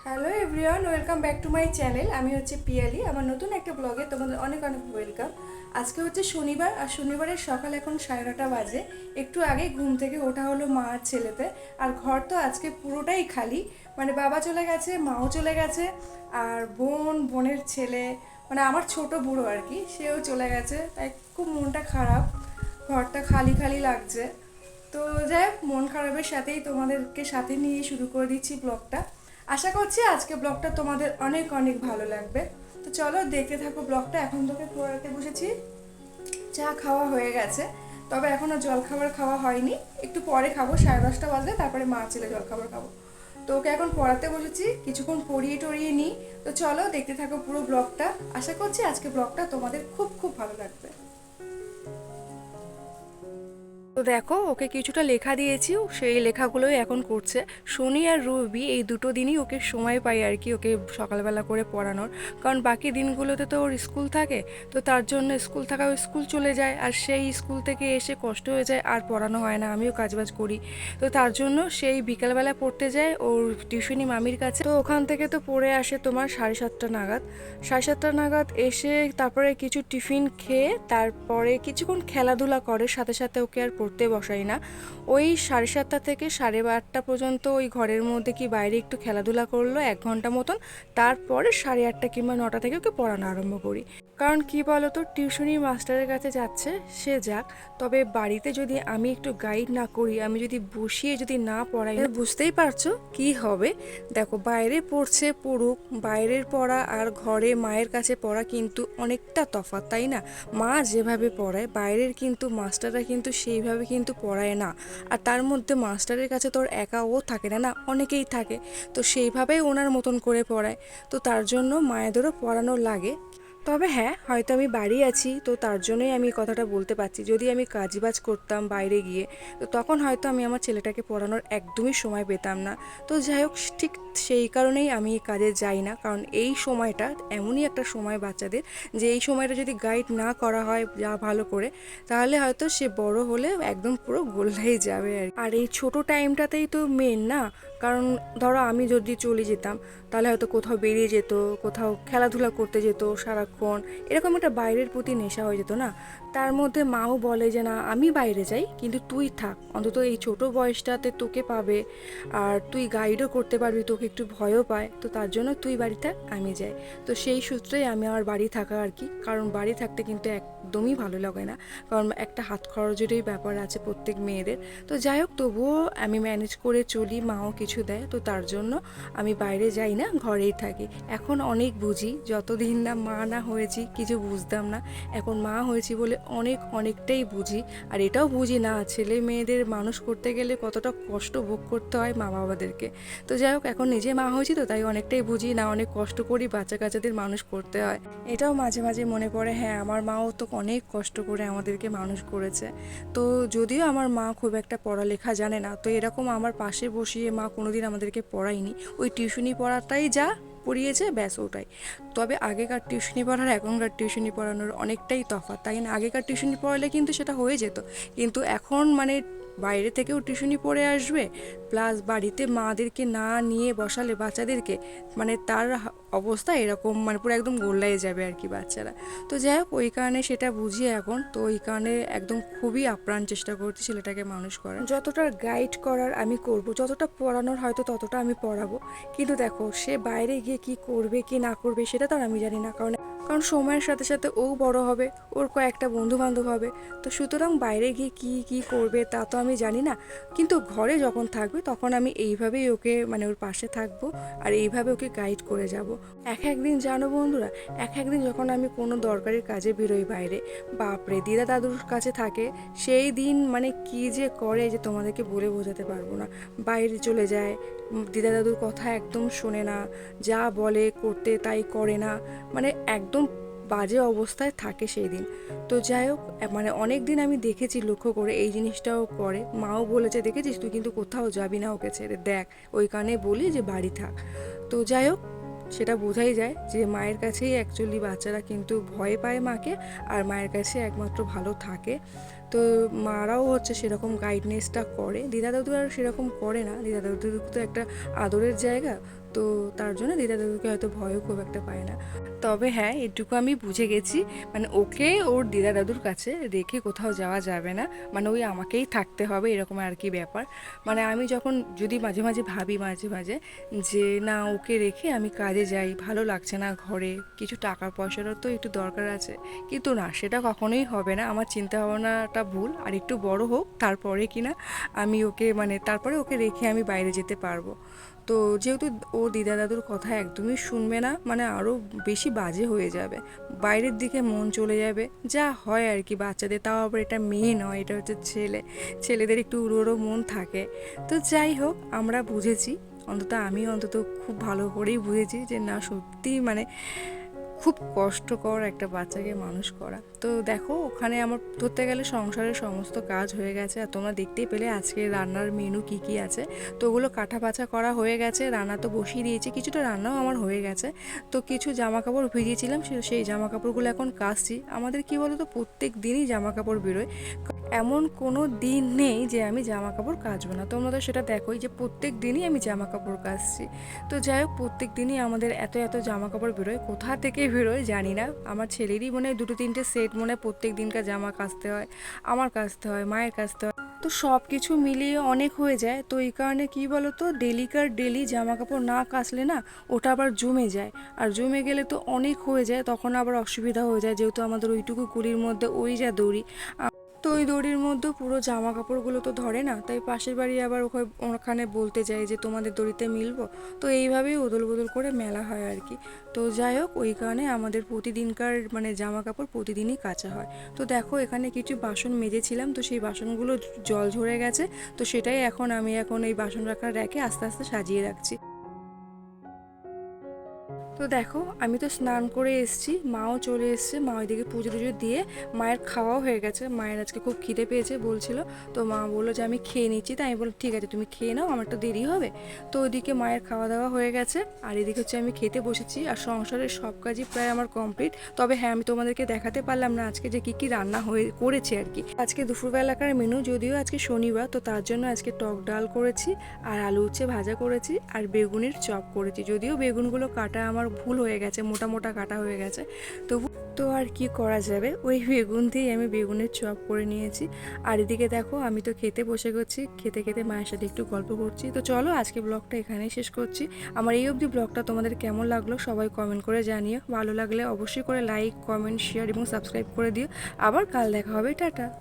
Hello everyone, welcome back to my channel. আমি হচ্ছে পিয়ালি। আমার নতুন একটা ব্লগে তোমাদের অনেক অনেক ওয়েলকাম। আজকে হচ্ছে শনিবার, আর শনিবারের সকাল এখন 9:30 বাজে। একটু আগে ঘুম থেকে ওঠা হলো মা আর ছেলেতে। আর ঘর তো আজকে পুরোটাই খালি, মানে বাবা চলে গেছে, মাও চলে গেছে, আর বোনের ছেলে, মানে আমার ছোট বুড়ো আর কি, সেও চলে গেছে। তাই খুব মনটা খারাপ, ঘরটা খালি খালি লাগছে। তো যাই হোক, মন খারাপের সাথেই তোমাদেরকে সাথে নিয়ে শুরু করে দিচ্ছি ব্লগটা। আশা করছি আজকে ব্লগটা তোমাদের অনেক অনেক ভালো লাগবে। তো চলো দেখতে থাকো ব্লগটা। এখন তোকে পড়াতে বসেছি, চা খাওয়া হয়ে গেছে, তবে এখনও জল খাবার খাওয়া হয়নি, একটু পরে খাবো। 10:30 বাজলে তারপরে মা ছেলে জল খাবার খাবো। তো ওকে এখন পড়াতে বসেছি, কিছুক্ষণ পড়িয়ে টড়িয়ে নিই। তো চলো দেখতে থাকো পুরো ব্লগটা। আশা করছি আজকে ব্লগটা তোমাদের খুব খুব ভালো লাগবে। তো দেখো, ওকে কিছুটা লেখা দিয়েছি, সেই লেখাগুলোই এখন করছে। শনি আর রবি এই দুটো দিনই ওকে সময় পাই আর কি, ওকে সকালবেলা করে পড়ানোর। কারণ বাকি দিনগুলোতে তো ওর স্কুল থাকে, তো তার জন্য স্কুল থাকা ও স্কুল চলে যায়, আর সেই স্কুল থেকে এসে কষ্ট হয়ে যায়, আর পড়ানো হয় না। আমিও কাজবাজ করি, তো তার জন্য সেই বিকালবেলা পড়তে যায় ওর টিউশনি মামির কাছে। তো ওখান থেকে তো পড়ে আসে তোমার 7:30 নাগাদ। 7:30 নাগাদ এসে তারপরে কিছু টিফিন খেয়ে তারপরে কিছুক্ষণ খেলাধুলা করে, সাথে সাথে ওকে আর পড়তে বসাই না। ওই 7:30 থেকে 8:30 পর্যন্ত ওই ঘরের মধ্যে কি বাইরে একটু খেলাধুলা করলো 1 ঘন্টা মতন। তারপরে 8:30 কিংবা 9টা থেকে ওকে পড়ানো আরম্ভ করি। কারণ কি বলতো, টিউশনি মাস্টারের কাছে যাচ্ছে, সে যাক, তবে বাড়িতে যদি আমি একটু গাইড না করি, আমি যদি বসিয়ে যদি না পড়াই, বুঝতেই পারছো কি হবে। দেখো, বাইরে পড়ছে পড়ুক, বাইরের পড়া আর ঘরে মায়ের কাছে পড়া কিন্তু অনেকটা তফাৎ, তাই না? মা যেভাবে পড়ায়, বাইরের কিন্তু মাস্টাররা কিন্তু সেইভাবে কিন্তু পড়ায় না। আর তার মধ্যে মাস্টারের কাছে তোর একাও থাকে না, না অনেকেই থাকে, তো সেইভাবেই ওনার মতন করে পড়ায়। তো তার জন্য মায়েদেরও পড়ানো লাগে। তবে হ্যাঁ, হয়তো আমি বাড়ি আছি, তো তার জন্যই আমি এই কথাটা বলতে পারছি। যদি আমি কাজবাজ করতাম বাইরে গিয়ে, তো তখন হয়তো আমি আমার ছেলেটাকে পড়ানোর একদমই সময় পেতাম না। তো যাই হোক, ঠিক সেই কারণেই আমি এই কাজে যাই না। কারণ এই সময়টা এমনই একটা সময় বাচ্চাদের, যে এই সময়টা যদি গাইড না করা হয় যা ভালো করে, তাহলে হয়তো সে বড় হলে একদম পুরো গোল্লাই যাবে। আর এই ছোট টাইমটাতেই তো মেন না। কারণ ধরো আমি যদি চলে যেতাম, তাহলে হয়তো কোথাও বেরিয়ে যেত, কোথাও খেলাধুলা করতে যেত সারাক্ষণ, এরকম একটা বাইরের প্রতি নেশা হয়ে যেত না। তার মধ্যে মাও বলে যে না, আমি বাইরে যাই কিন্তু তুই থাক, অন্তত এই ছোট বয়সটাতে তোকে পাবে, আর তুই গাইডও করতে পারবি, তোকে একটু ভয়ও পায়, তো তার জন্য তুই বাড়ি থাক, আমি যাই। তো সেই সূত্রেই আমি আমার বাড়ি থাকা আর কি। কারণ বাড়ি থাকতে কিন্তু একদমই ভালো লাগে না, কারণ একটা হাত খরচেরই ব্যাপার আছে প্রত্যেক মেয়েদের। তো যাই হোক, তবুও আমি ম্যানেজ করে চলি, মাও কিছু দেয়, তো তার জন্য আমি বাইরে যাই না, ঘরেই থাকি। এখন অনেক বুঝি, যতদিন না মা না হয়েছি কিছু বুঝতাম না, এখন মা হয়েছি বলে অনেকটাই বুঝি। আর এটাও বুঝি না, ছেলে মেয়েদের মানুষ করতে গেলে কতটা কষ্ট ভোগ করতে হয় মা বাবাদেরকে। তো যাই হোক, এখন নিজে মা হয়েছি, তো তাই অনেকটাই বুঝি না, অনেক কষ্ট করি বাচ্চা কাচ্চাদের মানুষ করতে হয়। এটাও মাঝে মাঝে মনে পড়ে, হ্যাঁ আমার মাও তো অনেক কষ্ট করে আমাদেরকে মানুষ করেছে। তো যদিও আমার মা খুব একটা পড়ালেখা জানে না, তো এরকম আমার পাশে বসিয়ে মা কোনোদিন আমাদেরকে পড়ায়নি। ওই টিউশনি পড়াটাই যা পড়িয়েছে, ব্যাস ওটাই। তবে আগেকার টিউশনি পড়ার এখনকার টিউশনি পড়ানোর অনেকটাই তফাৎ, তাই না? আগেকার টিউশনি পড়ালে কিন্তু সেটা হয়ে যেত, কিন্তু এখন মানে বাইরে থেকেও টিউশনি পড়ে আসবে, প্লাস বাড়িতে মাদেরকে না নিয়ে বসালে বাচ্চাদেরকে, মানে তার অবস্থা এরকম, মানে পুরো একদম গোল্লায় যাবে আর কি বাচ্চারা। তো যাই হোক, ওই কারণে সেটা বুঝি এখন, তো ওই কারণে একদম খুবই আপ্রাণ চেষ্টা করছি ছেলেটাকে মানুষ করার। যতটা গাইড করার আমি করব, যতটা পড়ানোর হয়তো ততটা আমি পড়াবো। কিন্তু দেখো, সে বাইরে গিয়ে কি করবে কি না করবে সেটা তো আর আমি জানি না। কারণ কারণ সময়ের সাথে সাথে ও বড় হবে, ওর কয়েকটা বন্ধু বান্ধব হবে, তো সুতরাং বাইরে গিয়ে কি কি করবে তা তো আমি জানি না। কিন্তু ঘরে যখন থাকবে তখন আমি এইভাবেই ওকে, মানে ওর পাশে থাকবো, আর এইভাবে ওকে গাইড করে যাব। একদিন জানো বন্ধুরা, একদিন যখন আমি কোনো দরকারি কাজে বেরোই বাইরে, বাপরে দিদা দাদুর কাছে থাকে, সেই দিন মানে কি যে করে যে তোমাদেরকে বলে বোঝাতে পারবো না। বাইরে চলে যায়, দিদা দাদুর কথা একদম শোনে না, যা বলে করতে তাই করে না, মানে একদম বাজে অবস্থায় থাকে সেই দিন। তো যাই হোক, মানে অনেক দিন আমি দেখেছি লক্ষ্য করে এই জিনিসটাও করে। মাও বলেছে, দেখেছিস তুই কিন্তু কোথাও যাবি না ওকে ছেড়ে, দেখ, ওই কারণে বলি যে বাড়ি থাক। তো যাই হোক, সেটা বোঝাই যায় যে মায়ের কাছেই অ্যাকচুয়ালি বাচ্চারা কিন্তু ভয় পায় মাকে, আর মায়ের কাছে একমাত্র ভালো থাকে। তো মারাও হচ্ছে সেরকম গাইডনেসটা করে, দিদা দাদু আর সেরকম করে না, দিদা দাদু তো একটা আদরের জায়গা, তো তার জন্য দিদা দাদুকে হয়তো ভয়ও খুব একটা পায় না। তবে হ্যাঁ, এটুকু আমি বুঝে গেছি, মানে ওকে ওর দিদা দাদুর কাছে রেখে কোথাও যাওয়া যাবে না, মানে ওই আমাকেই থাকতে হবে এরকম আর কি ব্যাপার। মানে আমি যখন যদি মাঝে মাঝে ভাবি মাঝে মাঝে যে না ওকে রেখে আমি কাজে যাই, ভালো লাগছে না ঘরে, কিছু টাকা পয়সারও তো একটু দরকার আছে, কিন্তু না, সেটা কখনোই হবে না। আমার চিন্তা ভাবনাটা ভুল, আর একটু বড় হোক তারপরে কিনা আমি ওকে, মানে তারপরে ওকে রেখে আমি বাইরে যেতে পারবো। তো যেহেতু ও দিদা দাদুর কথা একদমই শুনবে না, মানে আরও বেশি বাজে হয়ে যাবে, বাইরের দিকে মন চলে যাবে, যা হয় আর কি বাচ্চাদের। তাও আবার এটা মেয়ে নয়, এটা হচ্ছে ছেলে, ছেলেদের একটু উড়ো উড়ো মন থাকে। তো যাই হোক, আমরা বুঝেছি, অন্তত আমি অন্তত খুব ভালো করেই বুঝেছি যে না সত্যি মানে খুব কষ্টকর একটা বাচ্চাকে মানুষ করা। তো দেখো ওখানে আমার ধরতে গেলে সংসারের সমস্ত কাজ হয়ে গেছে, আর তোমরা দেখতেই পেলে আজকে রান্নার মেনু কি কি আছে। তো ওগুলো কাটা বাছা করা হয়ে গেছে, রান্না তো বসিয়ে দিয়েছি, কিছুটা রান্নাও আমার হয়ে গেছে। তো কিছু জামা কাপড় ভিজিয়েছিলাম, সেই জামা কাপড়গুলো এখন কাচছি। আমাদের কি বলো তো, প্রত্যেক দিনই জামা কাপড় বেরোয়, এমন কোনো দিন নেই যে আমি জামা কাপড় কাচবো না। তোমরা তো সেটা দেখোই যে প্রত্যেক দিনই আমি জামা কাপড় কাচছি। তো যাই হোক, প্রত্যেক দিনই আমাদের এত এত জামা কাপড় বেরোয়, কোথা থেকে বেরোয় জানি না। আমার ছেলেরই মনে হয় 2-3টে সেট মনে হয় প্রত্যেক দিনকার জামা কাচতে হয়, আমার কাচতে হয়, মায়ের কাচতে হয়। তো সব কিছু মিলিয়ে অনেক হয়ে যায়। তো এই কারণে কি বলো তো, ডেলিকার ডেলি জামা কাপড় না কাচলে না ওটা আবার জমে যায়, আর জমে গেলে তো অনেক হয়ে যায়, তখন আবার অসুবিধা হয়ে যায়, যেহেতু আমাদের ওইটুকু কুলির মধ্যে ওই যা দড়ি। তো ওই দড়ির মধ্যে পুরো জামা কাপড়গুলো তো ধরে না, তাই পাশের বাড়ি আবার ওখানে বলতে যায় যে তোমাদের দড়িতে মিলবো। তো এইভাবেই ওদল বদল করে মেলা হয় আর কি। তো যাই হোক, ওই কারণে আমাদের প্রতিদিনকার মানে জামা কাপড় প্রতিদিনই কাচা হয়। তো দেখো এখানে কিছু বাসন মেজেছিলাম, তো সেই বাসনগুলো জল ঝরে গেছে, তো সেটাই আমি এখন এই বাসন রাখার র্যাকে আস্তে আস্তে সাজিয়ে রাখছি। তো দেখো আমি তো স্নান করে এসেছি, মাও চলে এসছে, মা ওইদিকে পুজো টুজো দিয়ে মায়ের খাওয়াও হয়ে গেছে। মায়ের আজকে খুব খিদে পেয়েছে বলছিল, তো মা বললো যে আমি খেয়ে নিচ্ছি, তাই আমি বললাম ঠিক আছে তুমি খেয়ে নাও, আমার তো দেরি হবে। তো ওইদিকে মায়ের খাওয়া দাওয়া হয়ে গেছে, আর এদিকে হচ্ছে আমি খেতে বসেছি, আর সংসারের সব কাজই প্রায় আমার কমপ্লিট। তবে হ্যাঁ, আমি তোমাদেরকে দেখাতে পারলাম না আজকে যে কী কী রান্না করেছে আর কি। আজকে দুপুরবেলাকার মেনু, যদিও আজকে শনিবার, তো তার জন্য আজকে টক ডাল করেছি, আর আলু উচ্ছে ভাজা করেছি, আর বেগুনের চপ করেছি। যদিও বেগুনগুলো কাটা আমার ভুল হয়ে গেছে, মোটা মোটা কাটা হয়ে গেছে, তবু তো আর কি করা যাবে, ওই বেগুন দিয়েই আমি বেগুনের চপ করে নিয়েছি। আর এদিকে দেখো আমি তো খেতে বসে গেছি, খেতে খেতে মায়ের সাথে একটু গল্প করছি। তো চলো আজকে ব্লগটা এখানেই শেষ করছি। আমার এই অবধি ব্লগটা তোমাদের কেমন লাগলো সবাই কমেন্ট করে জানিও, ভালো লাগলে অবশ্যই করে লাইক কমেন্ট শেয়ার এবং সাবস্ক্রাইব করে দিও। আবার কাল দেখা হবে, টাটা।